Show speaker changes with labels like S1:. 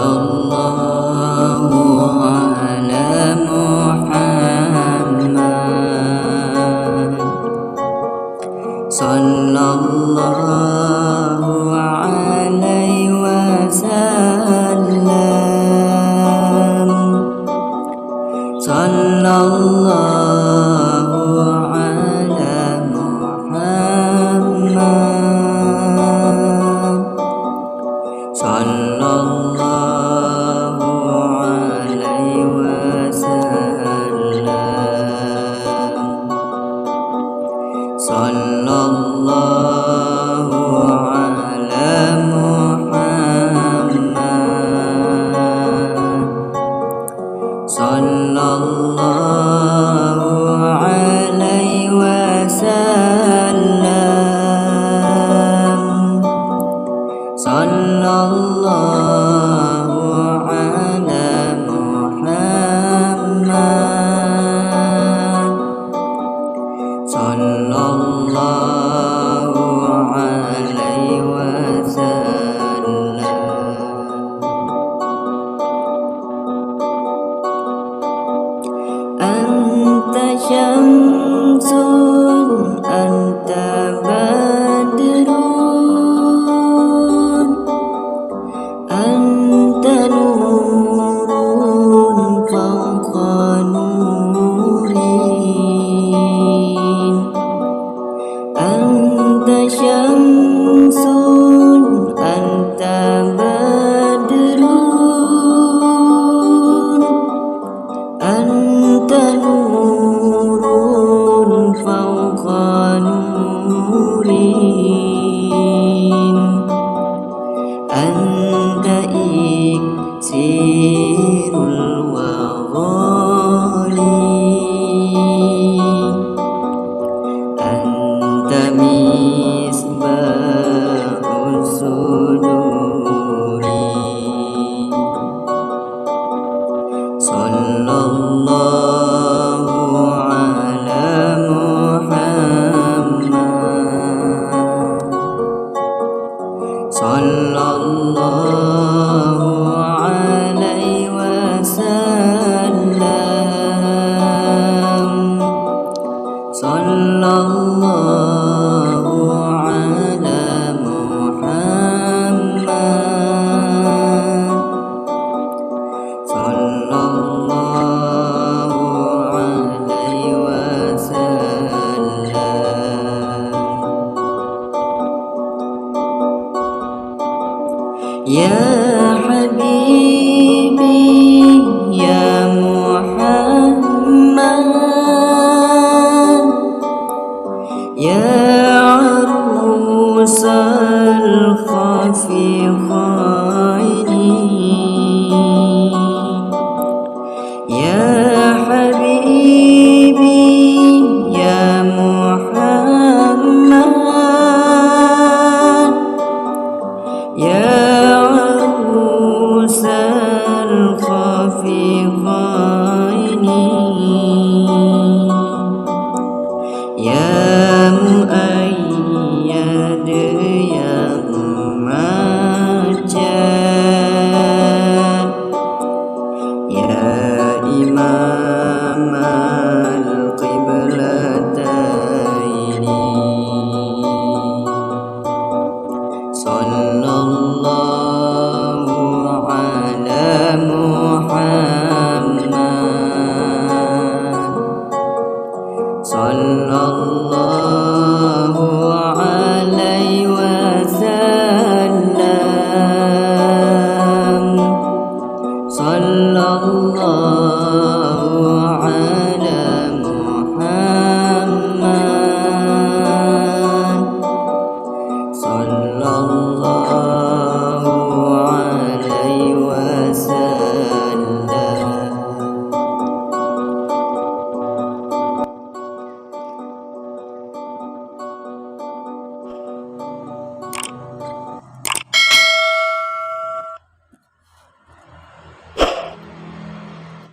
S1: sallallahu ala Muhammad, sallallahu alaihi wasallam, sallallahu ala Muhammad, sallallahu alaihi wasallam, sallallahu ala Muhammad, sallallahu alaihi wasallam, sallallahu ala Muhammad, sallallahu alaihi wasallam. Anta syamsun, anta badrun, anta nurun fawqa nurin. Anta syamsun, anta badrun, anta nurun fawqa nurin. Anta iksirul waghali, anta misbahus suduri. Sallallahu ala Muhammad, sallallahu alaihi wasallam, sallallahu ala Muhammad, sallallahu alaihi wasallam. Ya habibi ya Muhammad, ya arusal khafiqaini, ya habibi ya Muhammad, ya arusal khafiqaini.